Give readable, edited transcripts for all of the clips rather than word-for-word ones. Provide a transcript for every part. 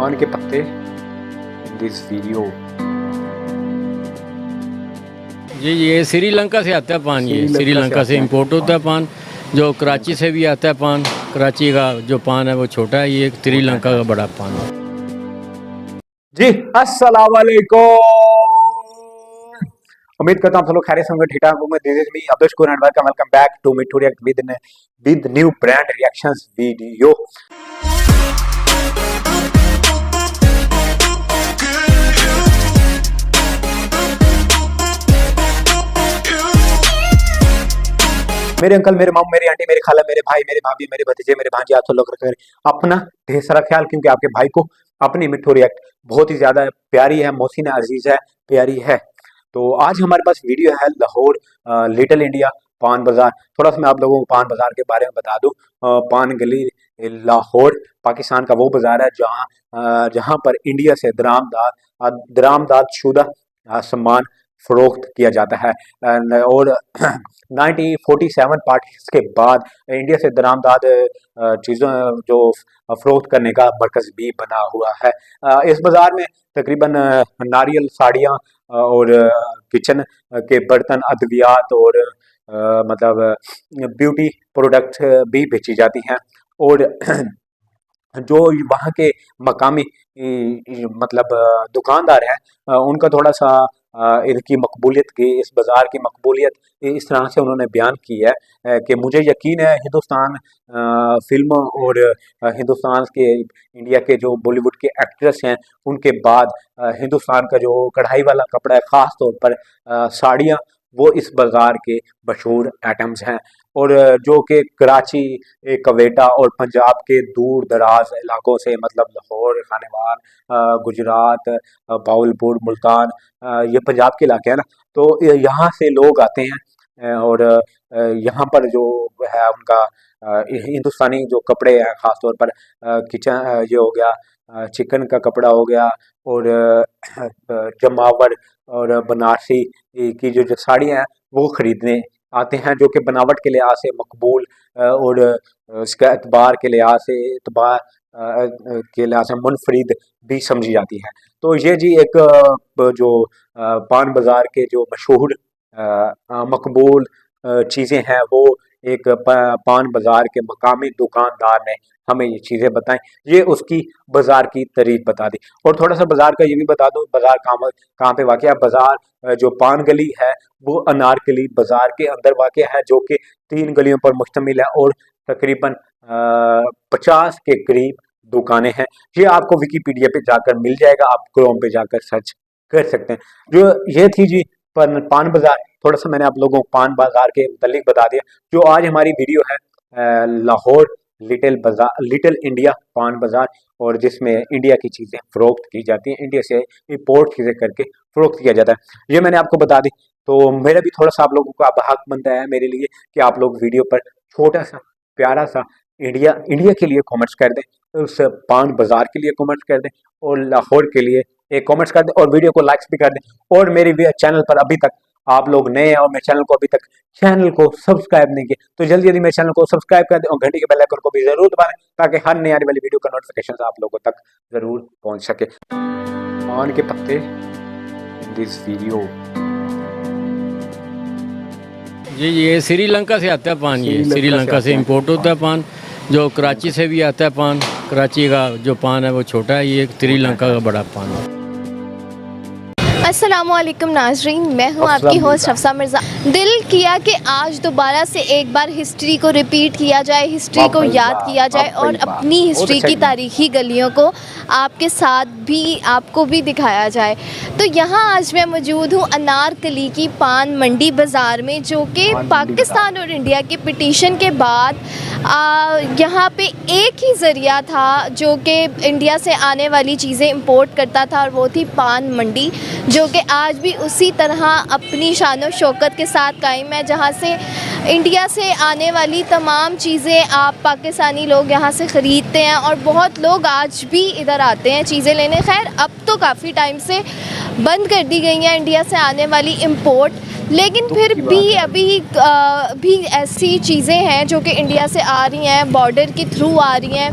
पान के पत्ते दिस वीडियो। ये श्रीलंका से आता है पान। ये श्रीलंका से इंपोर्ट होता है पान। जो कराची से भी आता है पान। कराची का जो पान है वो छोटा है, ये श्रीलंका का बड़ा पान है। जी अस्सलाम वालेकुम, उम्मीद करता हूँ सब लोग खैरियत होंगे, ठीक ठाक होंगे। This is me Abdul Shukr and welcome back to me to react with new brand reactions video. मेरे अंकल, मेरे मामू, मेरी आंटी, मेरी खाला, मेरे भाई, मेरे भाभी, मेरे भतीजे, मेरे भांजे, आप सब लोग रखें अपना ढेर सारा ख्याल, क्योंकि आपके भाई को अपनी मिट्ठू रिएक्ट बहुत ही ज्यादा प्यारी है, मोहसिन अजीज है, प्यारी है। तो आज हमारे पास वीडियो है लाहौर लिटिल इंडिया पान बाजार। थोड़ा सा मैं आप लोगों को पान बाजार के बारे में बता दूं। पान गली लाहौर पाकिस्तान का वो बाजार है जहां पर इंडिया से दरामदाद शुदा सामान फरोख्त किया जाता है। और 1947 पार्टीज के बाद इंडिया से दरामदाद चीज़ों जो फरोख्त करने का मरकज भी बना हुआ है। इस बाज़ार में तकरीबन नारियल, साड़ियाँ और किचन के बर्तन, अद्वियात और मतलब ब्यूटी प्रोडक्ट भी बेची जाती हैं। और जो वहाँ के मकामी मतलब दुकानदार हैं, उनका थोड़ा सा इनकी मकबूलियत की, इस बाज़ार की मकबूलियत इस तरह से उन्होंने बयान की है कि मुझे यकीन है हिंदुस्तान फिल्म और हिंदुस्तान के, इंडिया के जो बॉलीवुड के एक्ट्रेस हैं, उनके बाद हिंदुस्तान का जो कढ़ाई वाला कपड़ा है, ख़ास तौर पर साड़ियाँ, वो इस बाज़ार के मशहूर आइटम्स हैं। और जो कि कराची, कवेटा और पंजाब के दूर दराज इलाकों से, मतलब लाहौर, खानेवाल, गुजरात, बावलपुर, मुल्तान, ये पंजाब के इलाके हैं ना, तो यहाँ से लोग आते हैं। और यहाँ पर जो है उनका हिंदुस्तानी जो कपड़े हैं, ख़ास तौर पर किचन, ये हो गया चिकन का कपड़ा हो गया, और जमावड़ और बनारसी की जो साड़ियाँ हैं वो ख़रीदने आते हैं, जो कि बनावट के लिहाज से मकबूल और इसका एतबार के लिहाज से मुनफरिद भी समझी जाती है। तो ये जी एक जो पान बाज़ार के जो मशहूर मकबूल चीज़ें हैं, वो एक पान बाज़ार के मकामी दुकानदार ने हमें ये चीज़ें बताएं। ये उसकी बाज़ार की तारीफ बता दी। और थोड़ा सा बाज़ार का ये भी बता दूं, बाज़ार कहाँ पे वाक़ है। बाज़ार जो पान गली है वो अनारकली बाज़ार के अंदर वाक़ है, जो कि 3 गलियों पर मुश्तमिल है और तकरीबन 50 के करीब दुकानें हैं। ये आपको विकीपीडिया पे जाकर मिल जाएगा, आप क्रोम पे जाकर सर्च कर सकते हैं। जो ये थी जी पान बाज़ार। थोड़ा सा मैंने आप लोगों को पान बाज़ार के मुतालिक बता दिया। जो आज हमारी वीडियो है लाहौर लिटिल इंडिया पान बाज़ार, और जिसमें इंडिया की चीज़ें फ़रोख्त की जाती हैं, इंडिया से इंपोर्ट चीज़ें करके फ़रोख्त किया जाता है, ये मैंने आपको बता दी। तो मेरा भी थोड़ा सा आप लोगों का हक बनता है मेरे लिए कि आप लोग वीडियो पर छोटा सा प्यारा सा इंडिया के लिए कमेंट्स कर दें, उस पान बाज़ार के लिए कमेंट्स कर दें, और लाहौर के लिए एक कमेंट्स कर दें, और वीडियो को लाइक्स भी कर दें। और मेरे चैनल पर अभी तक आप लोग नए हैं और मेरे चैनल को अभी तक सब्सक्राइब नहीं किया, तो जल्दी जल्दी मेरे चैनल को सब्सक्राइब कर दें और घंटी के बेल आइकन को भी जरूर दबाएं, ताकि हर नई आने वाली वीडियो का नोटिफिकेशन आप लोगों तक जरूर पहुंच सके। पान के पत्ते दिस वीडियो। ये श्रीलंका से आता है पान। ये श्रीलंका से इंपोर्ट होता है पान। जो कराची से भी आता है पान। कराची का जो पान है वो छोटा है, ये श्रीलंका का बड़ा पान है। अस्सलामुअलैकुम नाज़रीन, मैं हूं आपकी होस्ट हफ्सा मिर्ज़ा। दिल किया कि आज दोबारा से एक बार हिस्ट्री को रिपीट किया जाए, हिस्ट्री को याद किया जाए, और अपनी हिस्ट्री की तारीखी गलियों को आपके साथ भी, आपको भी दिखाया जाए। तो यहाँ आज मैं मौजूद हूँ अनारकली की पान मंडी बाज़ार में, जो कि पाकिस्तान और इंडिया के पिटीशन के बाद यहाँ पे एक ही ज़रिया था जो कि इंडिया से आने वाली चीज़ें इंपोर्ट करता था, और वो थी पान मंडी, जो कि आज भी उसी तरह अपनी शान और शौकत के साथ कायम है, जहाँ से इंडिया से आने वाली तमाम चीज़ें आप पाकिस्तानी लोग यहाँ से ख़रीदते हैं, और बहुत लोग आज भी इधर आते हैं चीज़ें लेने। खैर अब तो काफ़ी टाइम से बंद कर दी गई हैं इंडिया से आने वाली इंपोर्ट, लेकिन फिर भी अभी भी ऐसी चीज़ें हैं जो कि इंडिया से आ रही हैं, बॉर्डर के थ्रू आ रही हैं,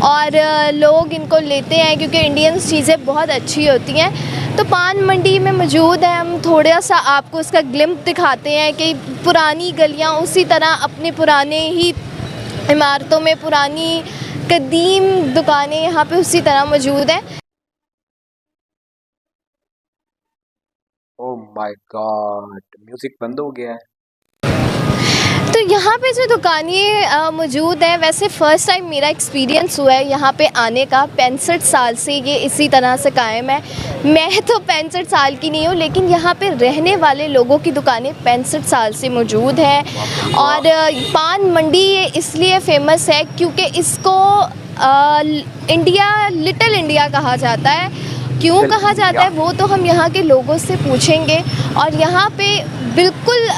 और लोग इनको लेते हैं क्योंकि इंडियन चीज़ें बहुत अच्छी होती हैं। तो पान मंडी में मौजूद है, हम थोड़ा सा आपको इसका ग्लिम्प दिखाते हैं कि पुरानी गलियाँ उसी तरह अपने पुराने ही इमारतों में पुरानी कदीम दुकानें यहाँ पे उसी तरह मौजूद हैं। ओह माय गॉड, म्यूजिक बंद हो गया है। तो यहाँ पे जो दुकानें मौजूद हैं, वैसे फ़र्स्ट टाइम मेरा एक्सपीरियंस हुआ है यहाँ पे आने का। 65 साल से ये इसी तरह से कायम है। मैं तो 65 साल की नहीं हूँ, लेकिन यहाँ पे रहने वाले लोगों की दुकानें 65 साल से मौजूद हैं। और पान मंडी ये इसलिए फेमस है क्योंकि इसको इंडिया, लिटिल इंडिया कहा जाता है। क्यों कहा जाता है वो तो हम यहाँ के लोगों से पूछेंगे। और यहाँ पे बिल्कुल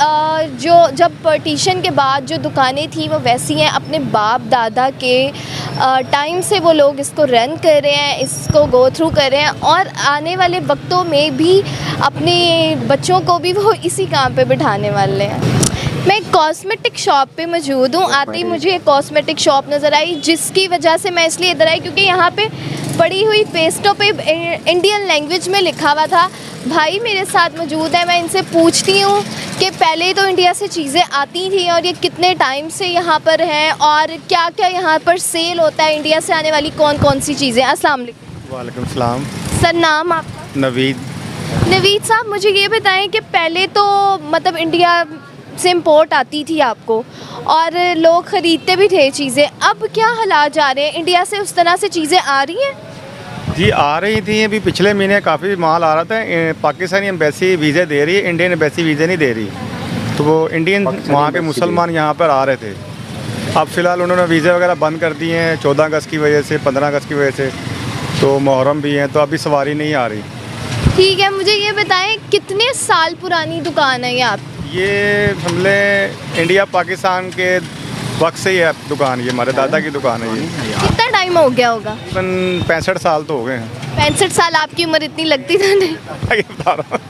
जो जब पार्टीशन के बाद जो दुकानें थी वो वैसी हैं, अपने बाप दादा के टाइम से वो लोग इसको रन कर रहे हैं, इसको गो थ्रू कर रहे हैं, और आने वाले वक्तों में भी अपने बच्चों को भी वो इसी काम पे बिठाने वाले हैं। मैं एक कॉस्मेटिक शॉप पे मौजूद हूँ। आते ही मुझे एक कॉस्मेटिक शॉप नज़र आई, जिसकी वजह से मैं इसलिए इधर आई क्योंकि यहाँ पे पड़ी हुई पेस्टों पे इंडियन लैंग्वेज में लिखा हुआ था। भाई मेरे साथ मौजूद है, मैं इनसे पूछती हूँ कि पहले तो इंडिया से चीज़ें आती थी और ये कितने टाइम से यहाँ पर हैं और क्या क्या यहाँ पर सेल होता है, इंडिया से आने वाली कौन कौन सी चीज़ें। अस्सलाम वालेकुम। वालेकुम सलाम। सर, नाम आपका? नवीद। नवीद साहब, मुझे ये बताएं कि पहले तो मतलब इंडिया से इम्पोर्ट आती थी आपको और लोग ख़रीदते भी थे चीज़ें, अब क्या हालात जा रहे हैं? इंडिया से उस तरह से चीज़ें आ रही हैं? जी आ रही थी, अभी पिछले महीने काफ़ी माल आ रहा था। पाकिस्तानी एम्बेसी वीज़े दे रही है, इंडियन एम्बेसी वीज़े नहीं दे रही। तो वो इंडियन वहाँ के मुसलमान यहाँ पर आ रहे थे। अब फ़िलहाल उन्होंने वीज़े वगैरह बंद कर दिए हैं 14 अगस्त की वजह से, 15 अगस्त की वजह से। तो मुहर्रम भी हैं, तो अभी सवारी नहीं आ रही। ठीक है, मुझे ये बताएं कितने साल पुरानी दुकान है ये आप? ये हमने इंडिया पाकिस्तान के वक्त से ही है दुकान, ये हमारे दादा की दुकान है। ये कितना टाइम हो गया होगा? तकरीबन 65 साल तो हो गए हैं। 65 साल? आपकी उम्र इतनी लगती तो नहीं। बता रहा हूँ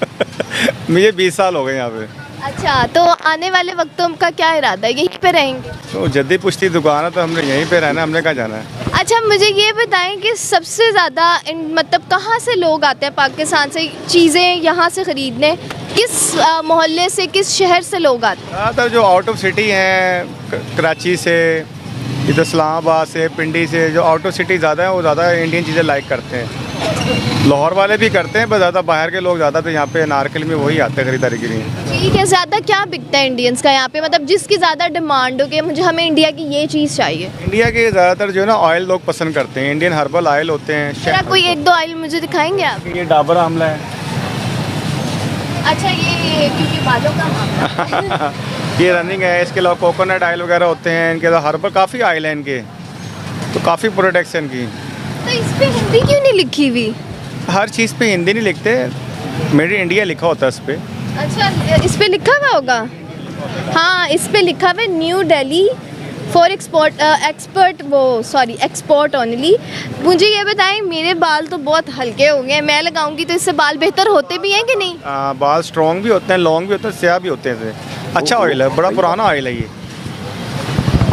मुझे 20 साल हो गए यहाँ पे। अच्छा, तो आने वाले वक्तों का क्या इरादा है, यहीं पे रहेंगे? तो जद्दी पुश्ती दुकान है तो हमने यहीं पे रहना है, हमने कहाँ जाना है। अच्छा, मुझे ये बताएं कि सबसे ज़्यादा मतलब कहाँ से लोग आते हैं पाकिस्तान से चीज़ें यहाँ से ख़रीदने? किस मोहल्ले से, किस शहर से लोग आते हैं? ज़्यादातर जो आउट ऑफ सिटी हैं, कराची से, इधर इस्लामाबाद से, पिंडी से, जो आउट ऑफ सिटी ज़्यादा है वो ज़्यादा इंडियन चीज़ें लाइक करते हैं। लाहौर वाले भी करते हैं, पर ज़्यादा बाहर के लोग ज़्यादा तो यहाँ पे नारकल में वही आते हैं खरीदारी के लिए। ठीक है, ज़्यादा क्या बिकता है इंडियंस का यहाँ पे, मतलब जिसकी ज़्यादा डिमांड हो कि मुझे हमें इंडिया की ये चीज़ चाहिए? इंडिया के ज़्यादातर जो है ना ऑयल लोग पसंद करते हैं, इंडियन हर्बल ऑयल होते हैं। क्या कोई एक दो ऑयल मुझे दिखाएंगे आप? ये डाबर आमला है। अच्छा, ये क्योंकि बालों का मामला ये रनिंग है। इसके अलावा कोकोनट ऑयल वगैरह होते हैं, इनके अलावा हर्बल काफ़ी ऑयल है इनके, तो काफ़ी प्रोडक्ट्स हैं इनकी। तो इस पे हिंदी क्यों नहीं लिखी हुई? हर चीज़ पे हिंदी नहीं लिखते, मेड इन इंडिया लिखा होता है इस पे। अच्छा, इस पे लिखा हुआ होगा? हाँ, इस पे लिखा हुआ है new Delhi for export only. मुझे ये बताएं, मेरे बाल तो बहुत हल्के हो गए हैं, मैं लगाऊंगी तो इससे बाल बेहतर होते भी हैं कि नहीं? बाल स्ट्रॉन्ग भी होते हैं, लॉन्ग भी होते हैं, स्याह भी होते हैं इसे। अच्छा ऑयल है, बड़ा पुराना ऑयल है ये।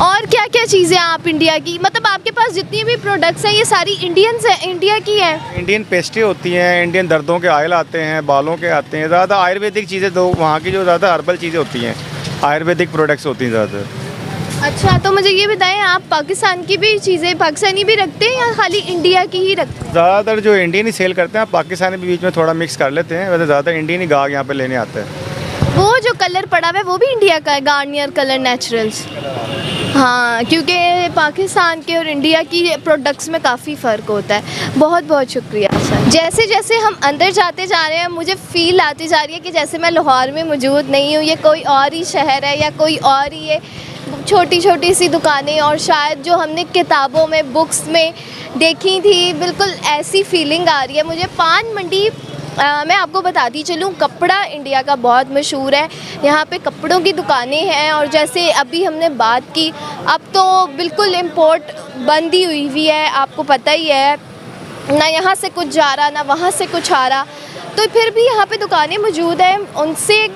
और क्या क्या चीज़ें आप इंडिया की, मतलब आपके पास जितनी भी प्रोडक्ट्स हैं ये सारी इंडियंस हैं, इंडिया की हैं? इंडियन पेस्ट्री होती हैं, इंडियन दर्दों के ऑयल आते हैं, बालों के आते हैं। ज़्यादा आयुर्वेदिक चीज़ें, तो वहाँ की जो ज़्यादा हर्बल चीज़ें होती हैं, आयुर्वेदिक प्रोडक्ट्स होती हैं ज़्यादातर। अच्छा, तो मुझे ये बताएं, आप पाकिस्तान की भी चीज़ें पाकिस्तानी भी रखते हैं या खाली इंडिया की ही रखते हैं? ज़्यादातर जो इंडियन ही सेल करते हैं, पाकिस्तानी भी बीच में थोड़ा मिक्स कर लेते हैं, वैसे ज़्यादातर इंडियन ही गाहक यहाँ पे लेने आते हैं। वो जो कलर पड़ा हुआ है वो भी इंडिया का है, गार्नियर कलर नेचुरल्स? हाँ, क्योंकि पाकिस्तान के और इंडिया की प्रोडक्ट्स में काफ़ी फ़र्क होता है। बहुत बहुत शुक्रिया सर। जैसे जैसे हम अंदर जाते जा रहे हैं, मुझे फ़ील आती जा रही है कि जैसे मैं लाहौर में मौजूद नहीं हूँ, ये कोई और ही शहर है या कोई और ही ये छोटी छोटी सी दुकानें, और शायद जो हमने किताबों में, बुक्स में देखी थी, बिल्कुल ऐसी फीलिंग आ रही है मुझे। पान मंडी मैं आपको बताती चलूँ, कपड़ा इंडिया का बहुत मशहूर है, यहाँ पे कपड़ों की दुकानें हैं। और जैसे अभी हमने बात की, अब तो बिल्कुल इम्पोर्ट बंद ही हुई है, आपको पता ही है, ना यहाँ से कुछ जा रहा ना वहाँ से कुछ आ रहा। तो फिर भी यहाँ पे दुकानें मौजूद हैं, उनसे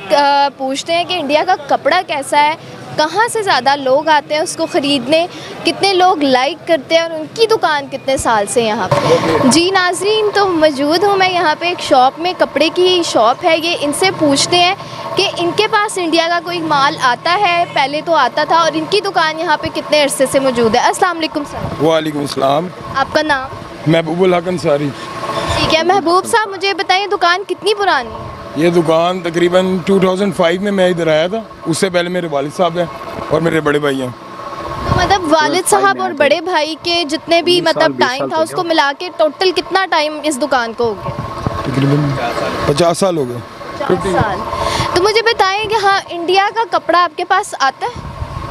पूछते हैं कि इंडिया का कपड़ा कैसा है, कहाँ से ज़्यादा लोग आते हैं उसको ख़रीदने, कितने लोग लाइक करते हैं और उनकी दुकान कितने साल से यहाँ पे। जी नाज़रीन, तो मौजूद हूँ मैं यहाँ पे एक शॉप में, कपड़े की शॉप है ये। इनसे पूछते हैं कि इनके पास इंडिया का कोई माल आता है, पहले तो आता था, और इनकी दुकान यहाँ पे कितने अरसे से मौजूद है। अस्सलाम वालेकुम सर। वालेकुम सलाम। आपका नाम? महबूबुल हक अंसारी। ठीक है महबूब साहब, मुझे बताइए दुकान कितनी पुरानी है? ये दुकान तकरीबन 2005 में मैं इधर आया था। उससे पहले मेरे वालिद साहब हैं और मेरे बड़े भाई हैं। तो मतलब वालिद साहब और बड़े भाई के जितने भी मतलब टाइम था उसको मिला के टोटल कितना टाइम इस दुकान को हो गया? तकरीबन 50 साल हो गए। 50 साल। तो मुझे बताएं कि हाँ, इंडिया का कपड़ा आपके पास आता है?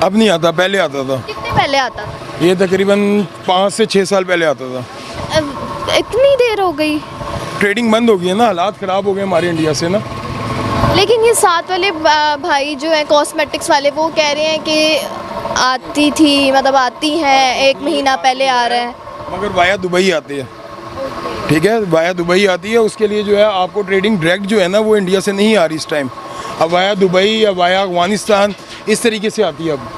अब नहीं आता, पहले आता था। कितने पहले आता था? ये तकरीबन 5 से 6 साल पहले आता था। इतनी देर हो गई? ट्रेडिंग बंद हो गई है ना, हालात ख़राब हो गए हमारे इंडिया से ना। लेकिन ये साथ वाले भाई जो है कॉस्मेटिक्स वाले, वो कह रहे हैं कि आती थी, मतलब आती हैं, 1 महीना पहले आ रहा है। मगर वाया दुबई आती है, ठीक है, वाया दुबई आती है। उसके लिए जो है आपको ट्रेडिंग डायरेक्ट जो है ना वो इंडिया से नहीं आ रही इस टाइम। अब वाया दुबई या वाया अफगानिस्तान इस तरीके से आती है अब।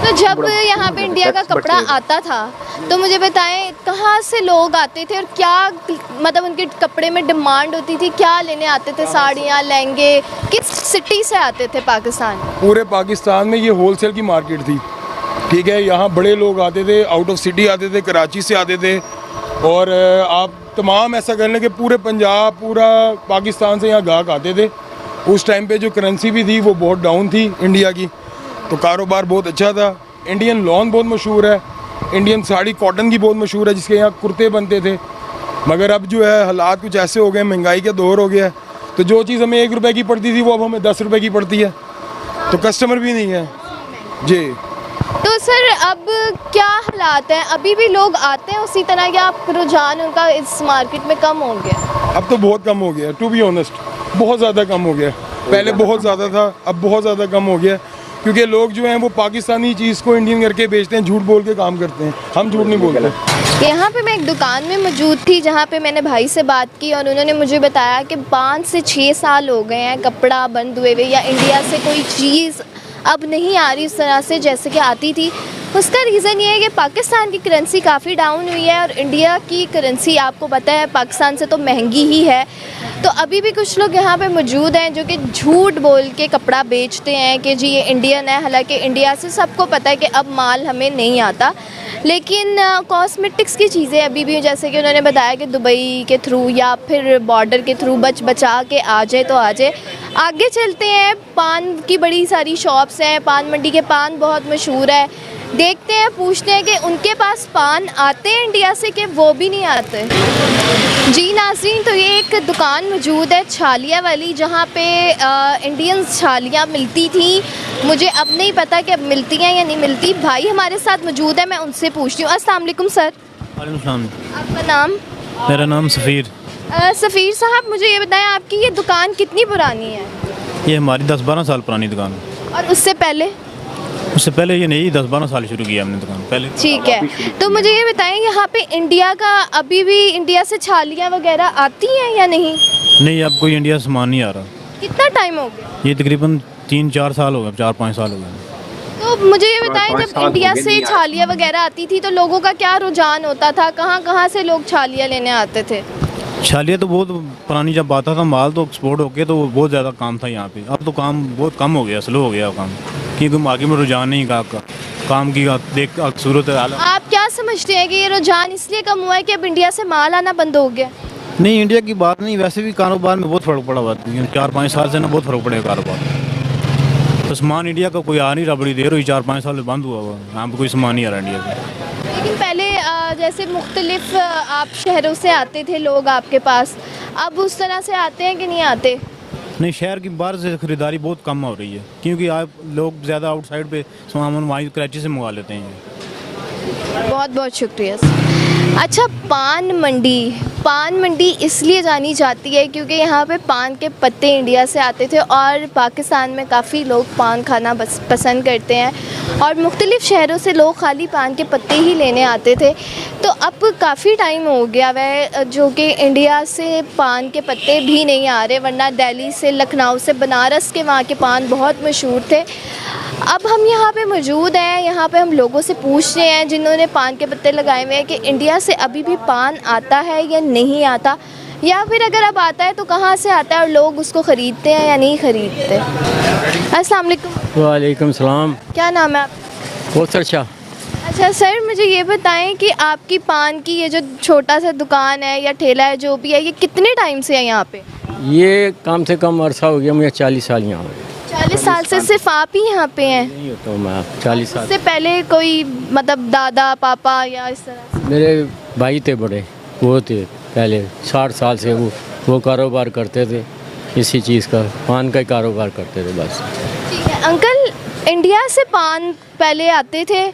तो जब यहाँ पे इंडिया का कपड़ा आता था तो मुझे बताएं कहाँ से लोग आते थे और क्या मतलब उनके कपड़े में डिमांड होती थी, क्या लेने आते थे? साड़ियाँ, लहंगे, किस सिटी से आते थे पाकिस्तान? पूरे पाकिस्तान में ये होलसेल की मार्केट थी, ठीक है। यहाँ बड़े लोग आते थे, आउट ऑफ सिटी आते थे, कराची से आते थे, और आप तमाम ऐसा कर लें कि पूरे पंजाब, पूरा पाकिस्तान से यहाँ गाहक आते थे। उस टाइम पे जो करेंसी भी थी वो बहुत डाउन थी इंडिया की, तो कारोबार बहुत अच्छा था। इंडियन लॉन बहुत मशहूर है, इंडियन साड़ी कॉटन की बहुत मशहूर है, जिसके यहाँ कुर्ते बनते थे। मगर अब जो है हालात कुछ ऐसे हो गए, महंगाई का दौर हो गया है, तो जो चीज़ हमें 1 रुपए की पड़ती थी वो अब हमें 10 रुपए की पड़ती है, तो कस्टमर भी नहीं है जी। तो सर अब क्या हालात हैं? अभी भी लोग आते हैं उसी तरह, या रुझान उनका इस मार्केट में कम हो गया? अब तो बहुत कम हो गया, टू बी ऑनेस्ट, बहुत ज़्यादा कम हो गया। पहले बहुत ज़्यादा था, अब बहुत ज़्यादा कम हो गया, क्योंकि लोग जो हैं वो पाकिस्तानी चीज़ को इंडियन करके बेचते हैं, झूठ बोल के काम करते हैं। हम झूठ नहीं बोलते। यहाँ पे मैं एक दुकान में मौजूद थी जहाँ पे मैंने भाई से बात की और उन्होंने मुझे बताया कि 5 से 6 साल हो गए हैं कपड़ा बंद हुए हुए, या इंडिया से कोई चीज़ अब नहीं आ रही उस तरह से जैसे कि आती थी। उसका रीज़न ये है कि पाकिस्तान की करेंसी काफ़ी डाउन हुई है और इंडिया की करेंसी आपको पता है पाकिस्तान से तो महंगी ही है। तो अभी भी कुछ लोग यहाँ पे मौजूद हैं जो कि झूठ बोल के कपड़ा बेचते हैं कि जी ये इंडियन है, हालांकि इंडिया से सबको पता है कि अब माल हमें नहीं आता। लेकिन कॉस्मेटिक्स की चीज़ें अभी भी, जैसे कि उन्होंने बताया कि दुबई के थ्रू या फिर बॉर्डर के थ्रू बचा के आ जाए तो आ जाए। आगे चलते हैं, पान की बड़ी सारी शॉप्स हैं, पान मंडी के पान बहुत मशहूर है। देखते हैं, पूछते हैं कि उनके पास पान आते हैं इंडिया से कि वो भी नहीं आते। जी नाज़रीन, तो ये एक दुकान मौजूद है छालिया वाली, जहाँ पे इंडियन छालियाँ मिलती थी। मुझे अब नहीं पता कि अब मिलती हैं या नहीं मिलती। भाई हमारे साथ मौजूद है, मैं उनसे पूछती हूँ। अस्सलाम वालेकुम सर। वालेकुम सलाम। आपका नाम? मेरा नाम सफ़ीर। सफ़ीर साहब, मुझे ये बताएं आपकी ये दुकान कितनी पुरानी है? ये हमारी 10-12 साल पुरानी दुकान है। और उससे पहले? उससे पहले ये नहीं, 10-12 साल शुरू किया हमने दुकान पहले। ठीक है, तो मुझे ये बताएं यहाँ पे इंडिया का अभी भी इंडिया से छालियाँ वगैरह आती हैं या नहीं? नहीं, अब कोई इंडिया से सामान नहीं आ रहा। कितना टाइम हो गया? ये तकरीबन 3-4 साल हो गए, 4-5 साल हो गए। तो मुझे ये बताएं जब इंडिया से छालियाँ वगैरह आती थी तो लोगों का क्या रुझान होता था? कहाँ कहाँ से लोग छालियाँ लेने आते थे? छालिया तो बहुत पुरानी जब आता था माल तो एक्सपोर्ट होके तो बहुत ज़्यादा काम था यहाँ पे। अब तो काम बहुत कम हो गया, स्लो हो गया काम, क्योंकि मार्केट में रुझान नहीं का काम की देख सूरत हाल। आप क्या समझते हैं कि ये रुझान इसलिए कम हुआ है कि अब इंडिया से माल आना बंद हो गया? नहीं, इंडिया की बात नहीं, वैसे भी कारोबार में बहुत फ़र्क पड़ा हुआ है। 4-5 साल से ना बहुत फ़र्क पड़ेगा कारोबार। तो सामान इंडिया का कोई आ नहीं रहा, बड़ी देर हुई, 4-5 साल बंद हुआ हुआ, यहाँ पर कोई सामान नहीं आ रहा इंडिया का। लेकिन पहले जैसे मुख्तलिफ आप शहरों से आते थे लोग आपके पास, अब उस तरह से आते हैं कि नहीं आते? नहीं, शहर की बाहर से ख़रीदारी बहुत कम हो रही है, क्योंकि आप लोग ज़्यादा आउटसाइड पे सामान वहीं कराची से मंगा लेते हैं। बहुत बहुत शुक्रिया। अच्छा, पान मंडी पान मंडी इसलिए जानी जाती है क्योंकि यहाँ पे पान के पत्ते इंडिया से आते थे और पाकिस्तान में काफ़ी लोग पान खाना बस पसंद करते हैं और मुख्तलिफ़ शहरों से लोग खाली पान के पत्ते ही लेने आते थे। तो अब काफ़ी टाइम हो गया वह जो कि इंडिया से पान के पत्ते भी नहीं आ रहे, वरना दिल्ली से, लखनऊ से, बनारस के वहाँ के पान बहुत मशहूर थे। अब हम यहाँ पे मौजूद हैं, यहाँ पे हम लोगों से पूछ रहे हैं जिन्होंने पान के पत्ते लगाए हुए हैं कि इंडिया से अभी भी पान आता है या नहीं आता, या फिर अगर अब आता है तो कहाँ से आता है और लोग उसको ख़रीदते हैं या नहीं ख़रीदते। अस्सलाम वालेकुम। वालेकुम सलाम। क्या नाम है आपका? कौसर शाह। अच्छा सर, मुझे ये बताएं कि आपकी पान की ये जो छोटा सा दुकान है या ठेला है जो भी है, ये कितने टाइम से है यहाँ पे? ये कम से कम अरसा हो गया, मुझे 40 साल यहाँ हो 40 साल से सिर्फ आप ही यहाँ पे हैं? नहीं होता हूँ मैं 40 साल। इससे पहले कोई मतलब दादा पापा या इस तरह से? मेरे भाई थे बड़े, वो थे पहले 60 साल से वो कारोबार करते थे, इसी चीज़ का पान का ही कारोबार करते थे बस। ठीक है अंकल, इंडिया से पान पहले आते थे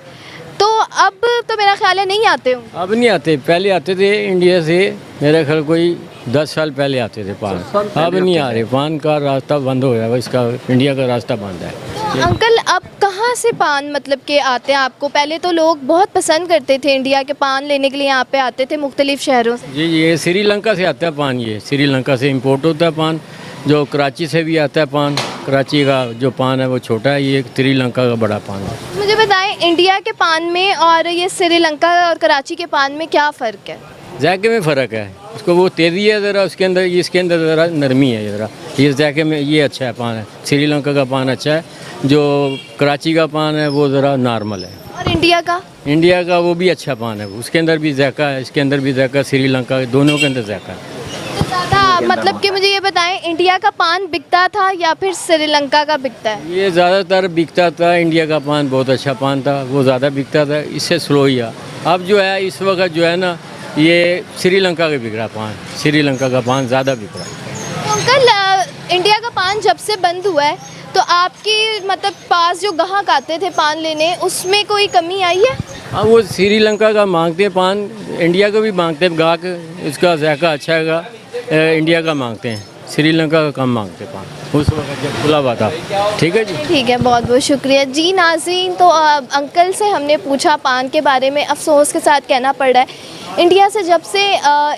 तो अब तो मेरा ख्याल है नहीं आते होंगे। अब नहीं आते, पहले आते थे इंडिया से, मेरे ख्याल कोई 10 साल पहले आते थे पान, अब नहीं आ रहे। पान का रास्ता बंद हो गया, इसका इंडिया का रास्ता बंद है। तो अंकल अब कहाँ से पान मतलब के आते हैं आपको? पहले तो लोग बहुत पसंद करते थे इंडिया के पान लेने के लिए, यहाँ पे आते थे मुख्तलिफ शहरों से। जी ये श्रीलंका से आता है पान, ये श्रीलंका से इंपोर्ट होता है पान, जो कराची से भी आता है पान। कराची का जो पान है वो छोटा है, ये श्रीलंका का बड़ा पान है। मुझे बताएं इंडिया के पान में और ये श्रीलंका और कराची के पान में क्या फ़र्क है? जायके में फ़र्क है, उसको वो तेज़ी है ज़रा, उसके अंदर इसके अंदर ज़रा नरमी है ज़रा। ये जायके में ये अच्छा है पान है, श्रीलंका का पान अच्छा है, जो कराची का पान है वो ज़रा नॉर्मल है। और इंडिया का? इंडिया का वो भी अच्छा पान है, उसके अंदर भी जायका है, इसके अंदर भी जायका, श्रीलंका दोनों के अंदर जायका है। तो ज़्यादा मतलब कि मुझे ये बताएं इंडिया का पान बिकता था या फिर श्रीलंका का बिकता है? ये ज़्यादातर बिकता था, इंडिया का पान बहुत अच्छा पान था, वो ज़्यादा बिकता था, इससे स्लो ही है। अब जो है इस वक्त जो है ना, ये श्रीलंका का बिक रहा पान, श्रीलंका का पान ज़्यादा बिक रहा है। तो अंकल इंडिया का पान जब से बंद हुआ है तो आपके मतलब पास जो ग्राहक आते थे पान लेने, उसमें कोई कमी आई है? हाँ वो श्रीलंका का मांगते हैं पान, इंडिया का भी मांगते हैं गाहक, इसका जायका अच्छा है, इंडिया का मांगते हैं, श्रीलंका का कम मांगते हैं पान उस वक्त जब खुला हुआ था। ठीक है जी, ठीक है, बहुत बहुत शुक्रिया जी। नाज़रीन, तो अंकल से हमने पूछा पान के बारे में, अफसोस के साथ कहना पड़ रहा है इंडिया से जब से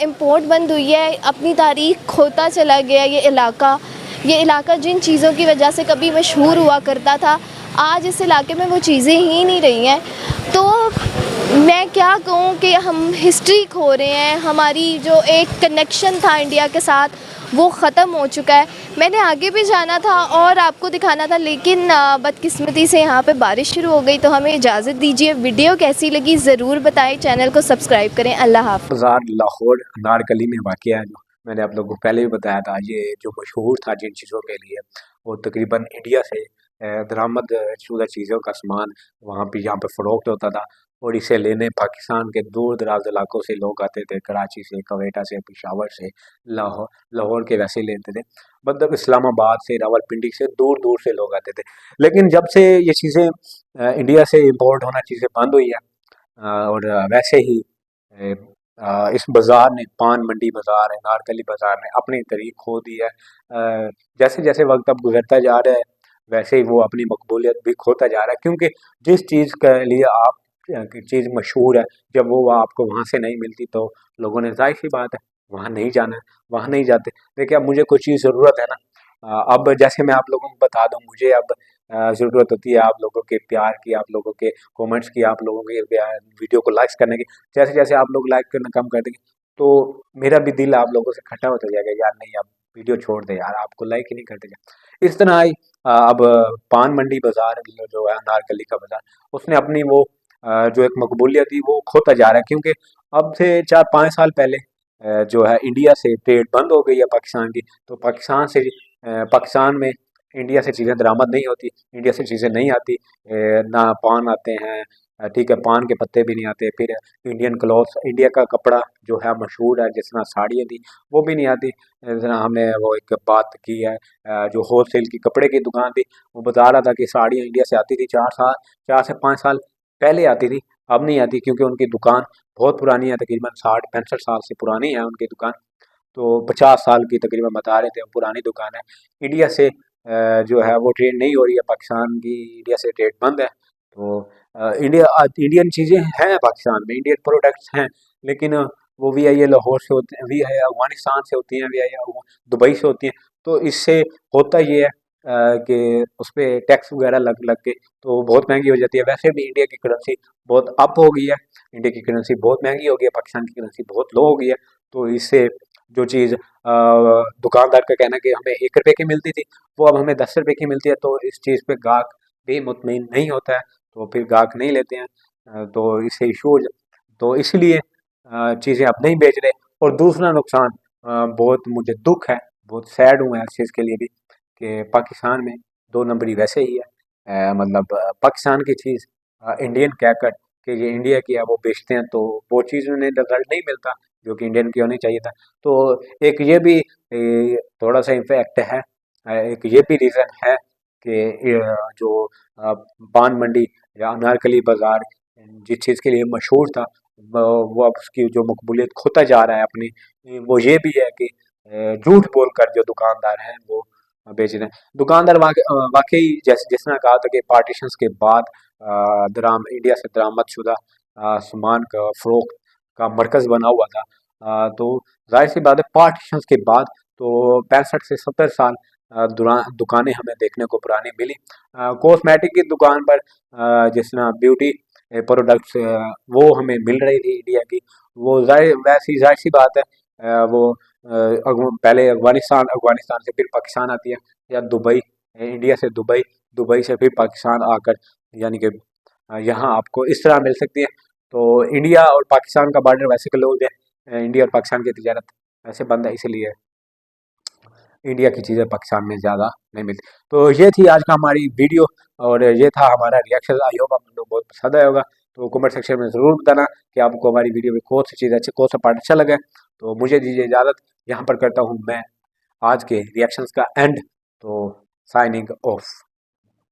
इंपोर्ट बंद हुई है अपनी तारीख खोता चला गया ये इलाका जिन चीज़ों की वजह से कभी मशहूर हुआ करता था, आज इस इलाके में वो चीज़ें ही नहीं रही हैं। तो मैं क्या कहूँ कि हम हिस्ट्री खो रहे हैं, हमारी जो एक कनेक्शन था इंडिया के साथ वो ख़त्म हो चुका है। मैंने आगे भी जाना था और आपको दिखाना था, लेकिन बदकिस्मती से यहाँ पे बारिश शुरू हो गई, तो हमें इजाज़त दीजिए। वीडियो कैसी लगी ज़रूर बताएं, चैनल को सब्सक्राइब करें। अल्लाह हाफ़िज़। बाजार लाहौर अनारकली में वाक़ है, जो मैंने आप लोगों को पहले भी बताया था। ये जो मशहूर था जिन चीज़ों के लिए, वो तकरीबन इंडिया से दरामद शुदा चीज़ों का सामान वहाँ पे यहाँ पे फ़रोख्त होता था, और इसे लेने पाकिस्तान के दूर दराज इलाकों से लोग आते थे, कराची से, क्वेटा से, पेशावर से, लाहौर के वैसे लेते थे, मतलब इस्लामाबाद से, रावलपिंडी से, दूर दूर से लोग आते थे। लेकिन जब से ये चीज़ें इंडिया से इम्पोर्ट होना चीज़ें बंद हुई है, और वैसे ही इस बाज़ार ने, पान मंडी बाज़ार है, अनारकली बाज़ार ने अपनी तरीक़ खो दी है। जैसे जैसे वक्त अब गुजरता जा रहा है वैसे ही वो अपनी मकबूलियत भी खोता जा रहा है, क्योंकि जिस चीज़ के लिए आप चीज़ मशहूर है, जब वो आपको वहाँ से नहीं मिलती तो लोगों ने, ज़ाहिर सी बात है, वहाँ नहीं जाना है, वहाँ नहीं जाते। देखिए अब मुझे कोई चीज़ ज़रूरत है ना, अब जैसे मैं आप लोगों को बता दूं, मुझे अब ज़रूरत होती है आप लोगों के प्यार की, आप लोगों के कमेंट्स की, आप लोगों के वीडियो को लाइक्स करने की। जैसे जैसे आप लोग लाइक करना कम कर देंगे तो मेरा भी दिल आप लोगों से खट्टा होता जाएगा, यार नहीं अब वीडियो छोड़ दे यार, आपको लाइक ही नहीं करते जा। इस तरह ही अब पान मंडी बाज़ार जो है, अनारकली का बाज़ार, उसने अपनी वो जो एक मकबूलियत थी वो खोता जा रहा है, क्योंकि अब से 4-5 साल पहले जो है इंडिया से ट्रेड बंद हो गई है पाकिस्तान की, तो पाकिस्तान में इंडिया से चीज़ें दरामद नहीं होती, इंडिया से चीज़ें नहीं आती, ना पान आते हैं, ठीक है, पान के पत्ते भी नहीं आते, फिर इंडियन क्लॉथ्स, इंडिया का कपड़ा जो है मशहूर है, जिस तरह साड़ियाँ थी वो भी नहीं आती। जिस तरह हमने वो एक बात की है, जो होल सेल की कपड़े की दुकान थी, वो बता रहा था कि साड़ियाँ इंडिया से आती थी 4 से 5 साल पहले आती थी, अब नहीं आती, क्योंकि उनकी दुकान बहुत पुरानी है, तकरीबन 60-65 साल से पुरानी है उनकी दुकान। तो 50 साल की तकरीबन बता रहे थे, पुरानी दुकान है। इंडिया से जो है वो ट्रेड नहीं हो रही है, पाकिस्तान की इंडिया से ट्रेड बंद है। तो इंडियन चीज़ें हैं पाकिस्तान में, इंडियन प्रोडक्ट्स हैं, लेकिन वो VIA लाहौर से होते हैं, VIA अफगानिस्तान से होती हैं, VIA दुबई से होती हैं। तो इससे होता ये है कि उस पर टैक्स वगैरह लग लग के तो बहुत महंगी हो जाती है। वैसे भी इंडिया की करेंसी बहुत अप हो गई है, इंडिया की करेंसी बहुत महंगी हो गई है, पाकिस्तान की करेंसी बहुत लो हो गई है। तो इससे जो चीज़ दुकानदार का कहना है कि हमें 1 रुपए की मिलती थी, वो अब हमें 10 रुपए की मिलती है। तो इस चीज़ पे ग्राहक भी मुतमईन नहीं होता है, तो फिर ग्राहक नहीं लेते हैं। तो इससे इशू हो तो इसलिए चीज़ें अब नहीं बेच रहे। और दूसरा नुकसान, बहुत मुझे दुख है, बहुत सैड हूँ मैं इस चीज़ के लिए भी, कि पाकिस्तान में 2 नंबरी वैसे ही है। मतलब पाकिस्तान की चीज़ इंडियन कहकर कि ये इंडिया की है वो बेचते हैं, तो वो चीज़ उन्हें रिजल्ट नहीं मिलता जो कि इंडियन की होनी चाहिए था। तो एक ये भी थोड़ा सा इम्पैक्ट है, एक ये भी रीज़न है कि जो पान मंडी या अनारकली बाज़ार जिस चीज़ के लिए मशहूर था, वो अब उसकी जो मकबूलियत खोता जा रहा है अपनी। वो ये भी है कि झूठ बोलकर जो दुकानदार हैं वो बेच रहे हैं। दुकानदार वाकई जैसे जिस तरह कहा था कि पार्टीशंस के बाद इंडिया से दरामदशुदा सामान का फ़रोख्त का मरकज़ बना हुआ था। तो ज़ाहिर सी बात है, पार्टीशंस के बाद तो 65 से 70 साल दुकानें हमें देखने को पुरानी मिली। कॉस्मेटिक की दुकान पर जिस तरह ब्यूटी प्रोडक्ट्स वो हमें मिल रही थी इंडिया की, वो ज़ाहिर सी बात है, वो पहले अफ़गानिस्तान, अफ़गानिस्तान से फिर पाकिस्तान आती है, या दुबई, इंडिया से दुबई, दुबई से फिर पाकिस्तान आकर, यानी कि यहाँ आपको इस तरह मिल सकती है। तो इंडिया और पाकिस्तान का बॉर्डर वैसे क्लोज है, इंडिया और पाकिस्तान की तिजारत वैसे बंद है, इसलिए इंडिया की चीज़ें पाकिस्तान में ज़्यादा नहीं मिलती। तो ये थी आज का हमारी वीडियो, और ये था हमारा रिएक्शन। आई होप आप लोग बहुत पसंद आया होगा। तो कमेंट सेक्शन में ज़रूर बताना कि आपको हमारी वीडियो में कौन सी चीज़ अच्छी, कौन सा पार्ट अच्छा लगा। तो मुझे दीजिए इजाज़त, यहाँ पर करता हूँ मैं आज के रिएक्शंस का एंड। तो साइनिंग ऑफ।